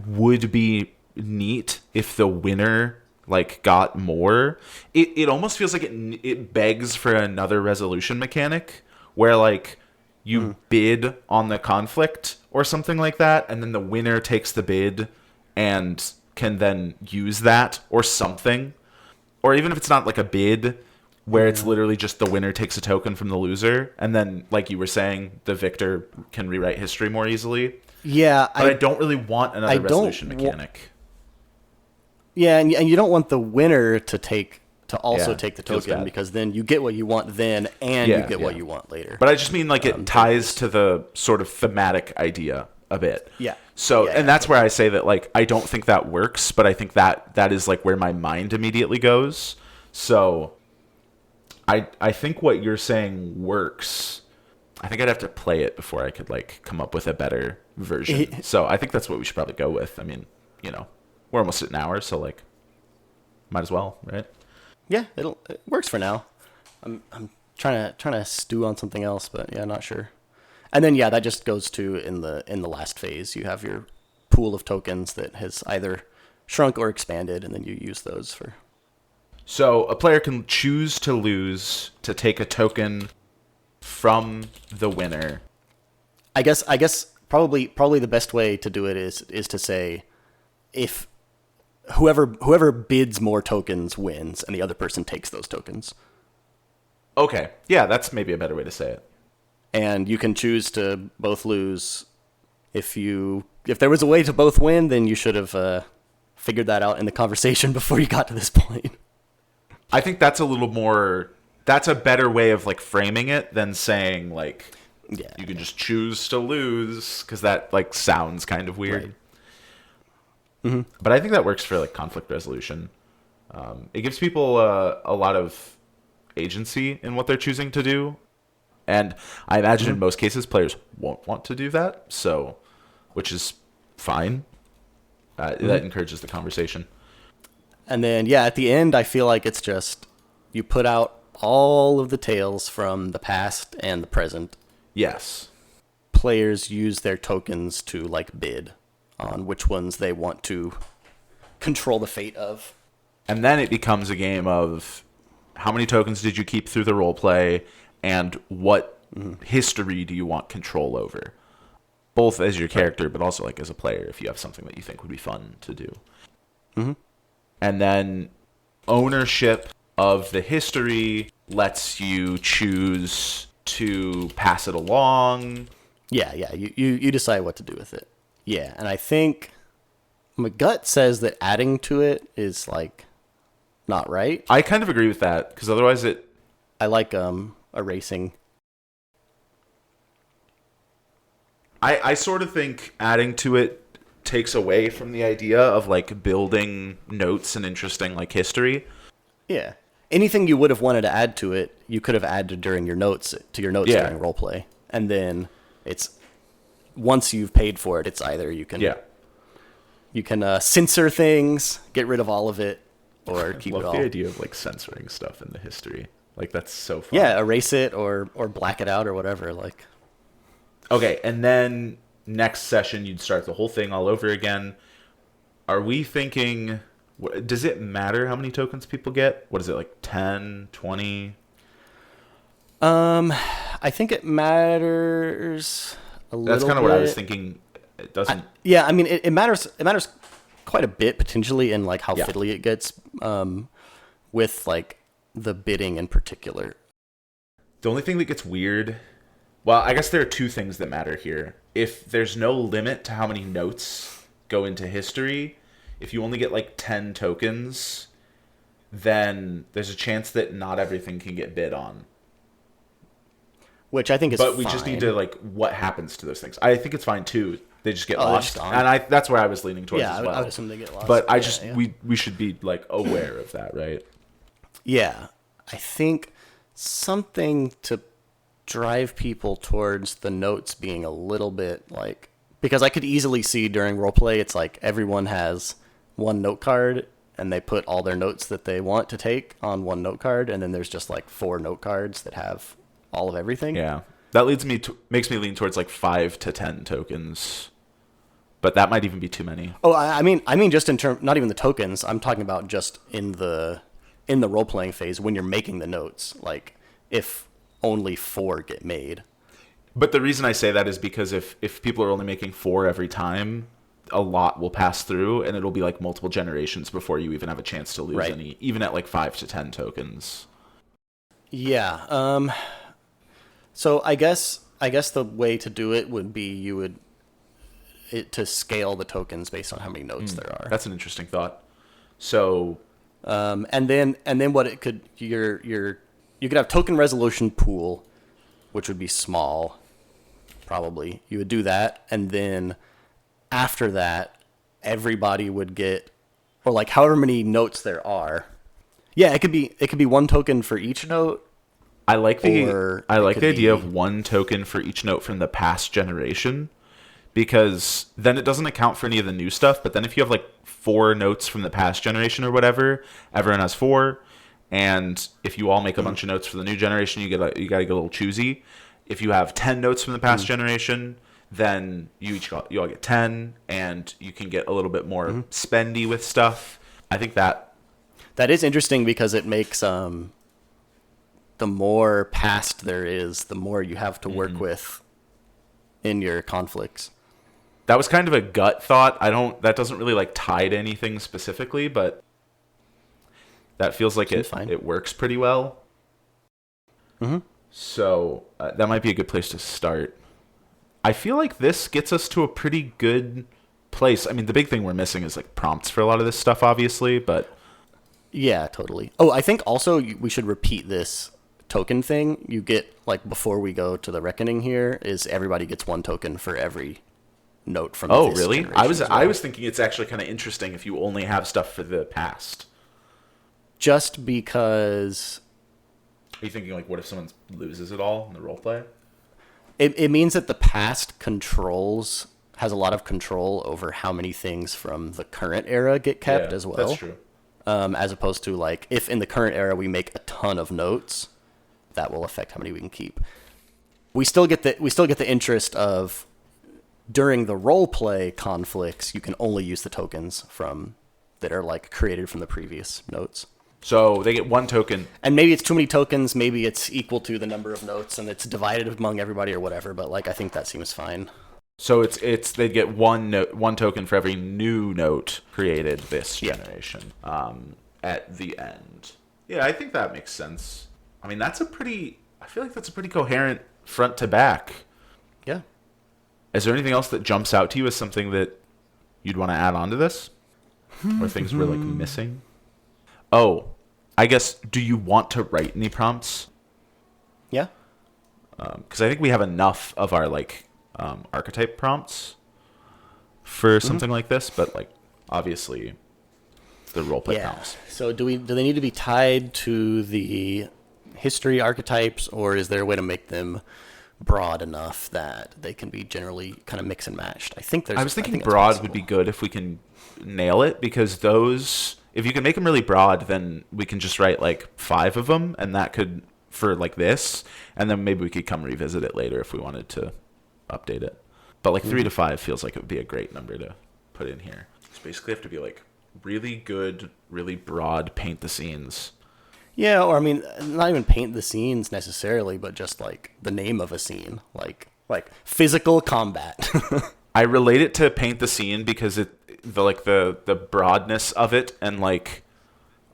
would be neat if the winner like got more. It almost feels like it begs for another resolution mechanic where like you bid on the conflict or something like that, and then the winner takes the bid and can then use that or something. Or even if it's not like a bid where it's literally just the winner takes a token from the loser, and then like you were saying, the victor can rewrite history more easily. Yeah, but I don't really want another resolution mechanic. Yeah, and you don't want the winner to also take the feels token, bad. because then you get what you want then, and you get what you want later. But I just mean like it ties to the sort of thematic idea a bit. Yeah. So, and that's where I say that like I don't think that works, but I think that is like where my mind immediately goes. So I think what you're saying works. I think I'd have to play it before I could like come up with a better version. So I think that's what we should probably go with. I mean, we're almost at an hour, so like might as well, right? Yeah, it works for now. I'm trying to stew on something else, but yeah, not sure. And then that just goes to in the last phase, you have your pool of tokens that has either shrunk or expanded, and then you use those for. So a player can choose to lose to take a token from the winner. I guess probably the best way to do it is to say if whoever bids more tokens wins, and the other person takes those tokens. Okay. Yeah, that's maybe a better way to say it. And you can choose to both lose. If there was a way to both win, then you should have figured that out in the conversation before you got to this point. I think that's a better way of like framing it than saying like you can just choose to lose, because that like sounds kind of weird. Right. But I think that works for like conflict resolution. It gives people a lot of agency in what they're choosing to do, and I imagine in most cases players won't want to do that. So, which is fine. That encourages the conversation. And then, yeah, at the end, I feel like it's just you put out all of the tales from the past and the present. Yes. Players use their tokens to like bid on which ones they want to control the fate of. And then it becomes a game of how many tokens did you keep through the role play, and what history do you want control over? Both as your character, but also like as a player, if you have something that you think would be fun to do. Mm-hmm. And then ownership of the history lets you choose to pass it along. Yeah, you decide what to do with it. Yeah, and I think my gut says that adding to it is like not right. I kind of agree with that, because otherwise I like erasing. I sort of think adding to it takes away from the idea of like building notes and interesting like history. Yeah. Anything you would have wanted to add to it, you could have added during your notes during roleplay. And then it's once you've paid for it, it's either you can censor things, get rid of all of it, or keep it all. I love the idea of like censoring stuff in the history. Like that's so fun. Yeah, erase it or black it out or whatever. Like. Okay, and then next session you'd start the whole thing all over again. Are we thinking, does it matter how many tokens people get? What is it, like 10, 20? I think it matters a little bit. That's kind of what I was thinking. It doesn't. I mean, it matters. It matters quite a bit potentially in like how fiddly it gets, with like the bidding in particular. The only thing that gets weird. Well, I guess there are two things that matter here. If there's no limit to how many notes go into history, if you only get like 10 tokens, then there's a chance that not everything can get bid on. Which I think is fine. But we just need to, like, what happens to those things. I think it's fine, too. They just get lost. Just and that's where I was leaning towards as well. I would assume they get lost. But we should be, like, aware of that, right? Yeah. I think something to drive people towards the notes being a little bit, like... Because I could easily see during roleplay, it's like everyone has one note card, and they put all their notes that they want to take on one note card, and then there's just, like, 4 note cards that have... all of everything. Yeah, that makes me lean towards like 5 to 10 tokens, but that might even be too many. Oh, I mean, just in term, not even the tokens. I'm talking about just in the role playing phase when you're making the notes. Like if only 4 get made. But the reason I say that is because if people are only making 4 every time, a lot will pass through, and it'll be like multiple generations before you even have a chance to lose any, even at like 5 to 10 tokens. Yeah. So I guess the way to do it would be to scale the tokens based on how many notes there are. That's an interesting thought. So, and then what it could you could have token resolution pool, which would be small, probably. You would do that, and then after that, everybody would get, or like however many notes there are. Yeah, it could be 1 token for each note. I like the idea of 1 token for each note from the past generation, because then it doesn't account for any of the new stuff. But then if you have like 4 notes from the past generation or whatever, everyone has 4, and if you all make a bunch of notes for the new generation, you got to get a little choosy. If you have 10 notes from the past generation, then you all get 10, and you can get a little bit more spendy with stuff. I think that is interesting because it makes the more past there is, the more you have to work with in your conflicts. That was kind of a gut thought. That doesn't really like tie to anything specifically, but that feels like it works pretty well. Mm-hmm. So that might be a good place to start. I feel like this gets us to a pretty good place. I mean, the big thing we're missing is like prompts for a lot of this stuff, obviously, but... Yeah, totally. Oh, I think also we should repeat this token thing. You get, like, before we go to the reckoning here, is everybody gets 1 token for every note from Oh, this really? generation as I well. was thinking it's actually kind of interesting if you only have stuff for the past. Just because Are you thinking like, what if someone loses it all in the role play? it means that the past has a lot of control over how many things from the current era get kept as well. That's true. As opposed to like if in the current era we make a ton of notes, that will affect how many we can keep. We still get the interest of during the role play conflicts, you can only use the tokens from that are like created from the previous notes. So they get 1 token. And maybe it's too many tokens, maybe it's equal to the number of notes and it's divided among everybody or whatever, but like I think that seems fine. So it's they get 1 token for every new note created this generation at the end. Yeah, I think that makes sense. I mean, I feel like that's a pretty coherent front to back. Yeah. Is there anything else that jumps out to you as something that you'd want to add on to this? Or things we're like missing? Oh, I guess, do you want to write any prompts? Yeah. Because I think we have enough of our like archetype prompts for something like this, but like obviously the roleplay prompts. So do they need to be tied to the history archetypes, or is there a way to make them broad enough that they can be generally kind of mix and matched? I was thinking broad would be good if we can nail it, because those, if you can make them really broad, then we can just write like 5 of them, and that could, for like this, and then maybe we could come revisit it later if we wanted to update it. But like 3 to 5 feels like it would be a great number to put in here. So basically have to be like really good, really broad, paint the scenes. Yeah, or I mean, not even paint the scenes necessarily, but just like the name of a scene, like physical combat. I relate it to paint the scene because the broadness of it, and like,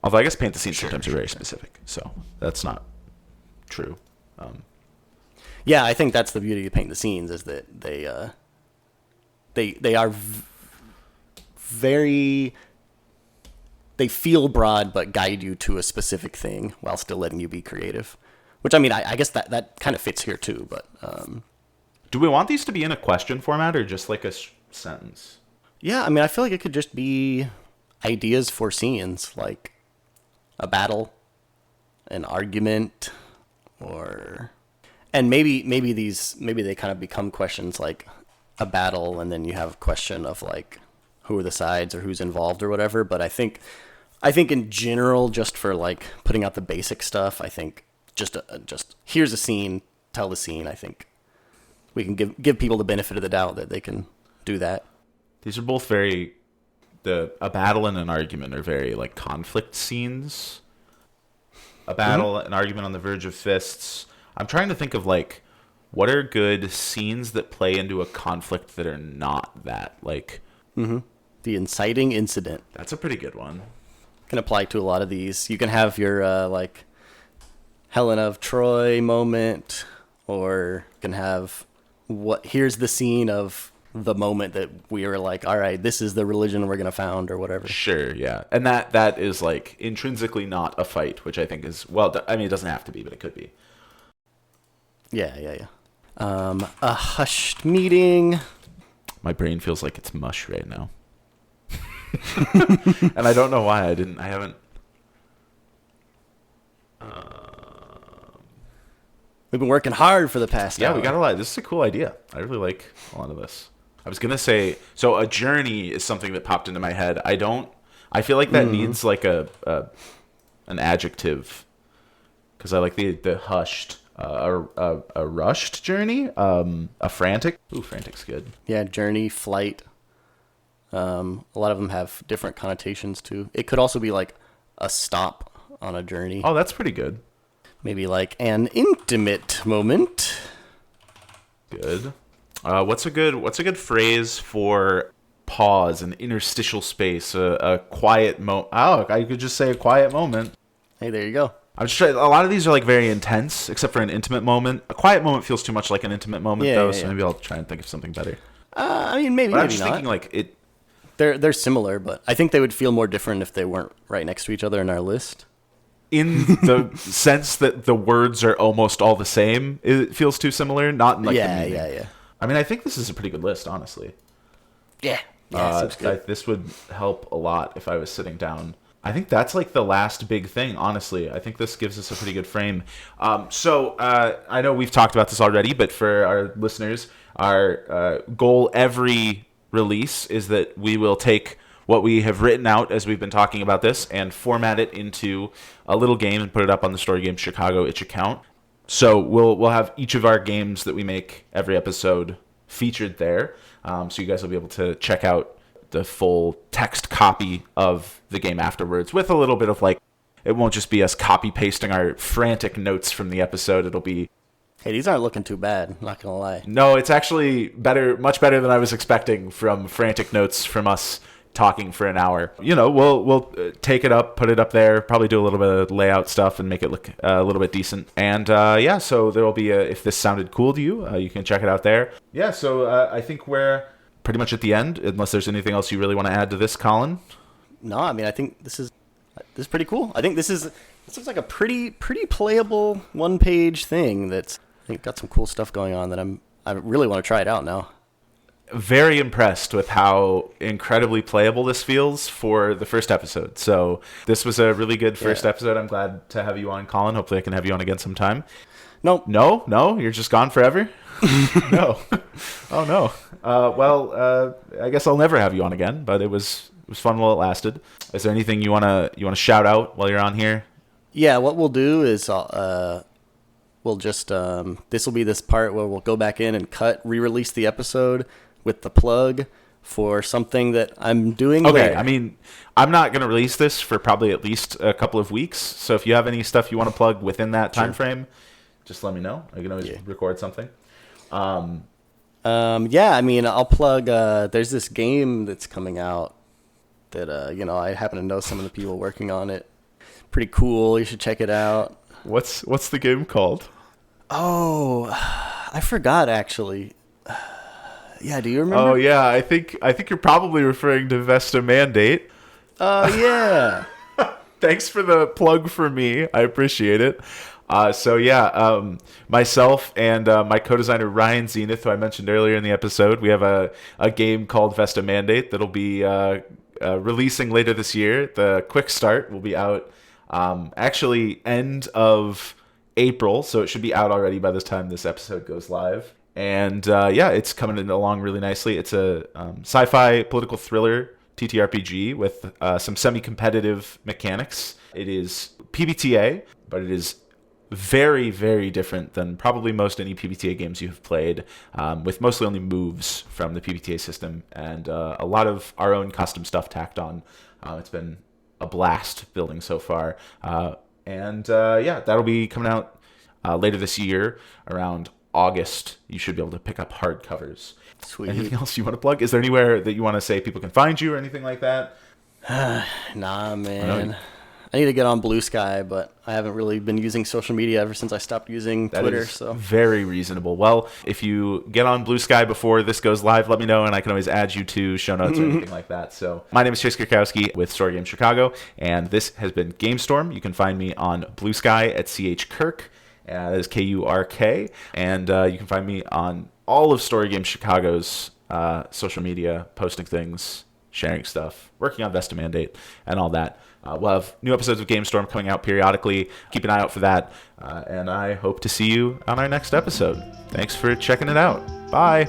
although I guess paint the scene sometimes are very specific, so that's not true. Yeah, I think that's the beauty of paint the scenes, is that they are very. They feel broad, but guide you to a specific thing while still letting you be creative. Which, I mean, I guess that kind of fits here too, but... Do we want these to be in a question format or just like a sentence? Yeah, I mean, I feel like it could just be ideas for scenes, like a battle, an argument, or... And maybe they kind of become questions like a battle, and then you have a question of like who are the sides or who's involved or whatever. But I think in general, just for like putting out the basic stuff, I think just here's a scene, tell the scene. I think we can give people the benefit of the doubt that they can do that. These are both very a battle and an argument are very like conflict scenes. A battle, an argument on the verge of fists. I'm trying to think of like what are good scenes that play into a conflict that are not that, like. The inciting incident That's a pretty good one. can apply to a lot of these. You can have your like Helen of Troy moment, or you can have here's the scene of the moment that we were like, all right, this is the religion we're gonna found or whatever. Sure, yeah, and that is like intrinsically not a fight, which I think is, well, I mean, it doesn't have to be, but it could be. Yeah. A hushed meeting. My brain feels like it's mush right now. And I don't know why I haven't. We've been working hard for the past hour. We got a lot. This is a cool idea. I really like a lot of this. I was going to say, so a journey is something that popped into my head. I feel like that needs like an adjective, because I like the hushed, a rushed journey, a frantic. Ooh, frantic's good. Yeah, journey, flight. A lot of them have different connotations too. It could also be like a stop on a journey. Oh, that's pretty good. Maybe like an intimate moment. Good. What's a good phrase for pause, an interstitial space, a quiet moment? Oh, I could just say a quiet moment. Hey, there you go. I'm just trying. A lot of these are like very intense, except for an intimate moment. A quiet moment feels too much like an intimate moment, though. So maybe I'll try and think of something better. I mean, maybe. But I'm maybe just not. thinking like it. They're similar, but I think they would feel more different if they weren't right next to each other in our list. In the sense that the words are almost all the same, it feels too similar. Not in like the meaning. Yeah. I mean, I think this is a pretty good list, honestly. Yeah. Yeah, seems good. This would help a lot if I was sitting down. I think that's like the last big thing, honestly. I think this gives us a pretty good frame. I know we've talked about this already, but for our listeners, our goal every release is that we will take what we have written out as we've been talking about this and format it into a little game and put it up on the Story Games Chicago itch account. So we'll have each of our games that we make every episode featured there. So you guys will be able to check out the full text copy of the game afterwards with a little bit of like, it won't just be us copy pasting our frantic notes from the episode. It'll be, Hey, these aren't looking too bad, not gonna lie. no, it's actually better, much better than I was expecting from frantic notes from us talking for an hour. You know, we'll take it up, put it up there, probably do a little bit of layout stuff and make it look a little bit decent. And yeah, so there will be if this sounded cool to you, you can check it out there. Yeah, so I think we're pretty much at the end, unless there's anything else you really want to add to this, Collin. No, I mean, I think this is pretty cool. I think this looks like a pretty playable one-page thing that's, I think, got some cool stuff going on that I really want to try it out now. Very impressed with how incredibly playable this feels for the first episode. So this was a really good first episode. I'm glad to have you on, Collin. Hopefully I can have you on again sometime. Nope. No, you're just gone forever. No. Oh no. I guess I'll never have you on again. But it was fun while it lasted. Is there anything you wanna shout out while you're on here? Yeah, what we'll do is we'll just this will be this part where we'll go back in and re-release the episode with the plug for something that I'm doing later. I mean, I'm not going to release this for probably at least a couple of weeks. So if you have any stuff you want to plug within that time frame, just let me know. I can always record something. Yeah, I mean, I'll plug, there's this game that's coming out that, I happen to know some of the people working on it. Pretty cool. You should check it out. What's the game called? Oh, I forgot actually. Yeah, do you remember? Oh yeah, I think you're probably referring to Vesta Mandate. Yeah. Thanks for the plug for me. I appreciate it. Myself and my co-designer Ryan Zenith, who I mentioned earlier in the episode, we have a game called Vesta Mandate that'll be releasing later this year. The quick start will be out actually end of April, so it should be out already by the time this episode goes live. And it's coming along really nicely. It's a sci-fi political thriller TTRPG with some semi-competitive mechanics. It is PBTA, but it is very, very different than probably most any PBTA games you have played, with mostly only moves from the PBTA system and a lot of our own custom stuff tacked on. It's been a blast building so far. That'll be coming out later this year around August. You should be able to pick up hardcovers. Sweet. Anything else you want to plug? Is there anywhere that you want to say people can find you or anything like that? Nah, man. I need to get on Blue Sky, but I haven't really been using social media ever since I stopped using Twitter. That is very reasonable. Well, if you get on Blue Sky before this goes live, let me know, and I can always add you to show notes or anything like that. So my name is Chase Kierkowski with Story Games Chicago, and this has been Game Storm. You can find me on Blue Sky at CH Kirk. That is KURK. And you can find me on all of Story Games Chicago's social media, posting things, sharing stuff, working on Vesta Mandate, and all that. We'll have new episodes of Game Storm coming out periodically. Keep an eye out for that. And I hope to see you on our next episode. Thanks for checking it out. Bye.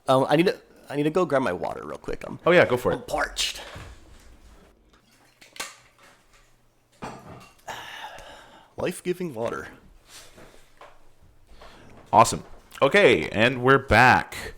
I need to go grab my water real quick. Oh yeah, go for it. I'm parched. Life-giving water. Awesome. Okay, and we're back.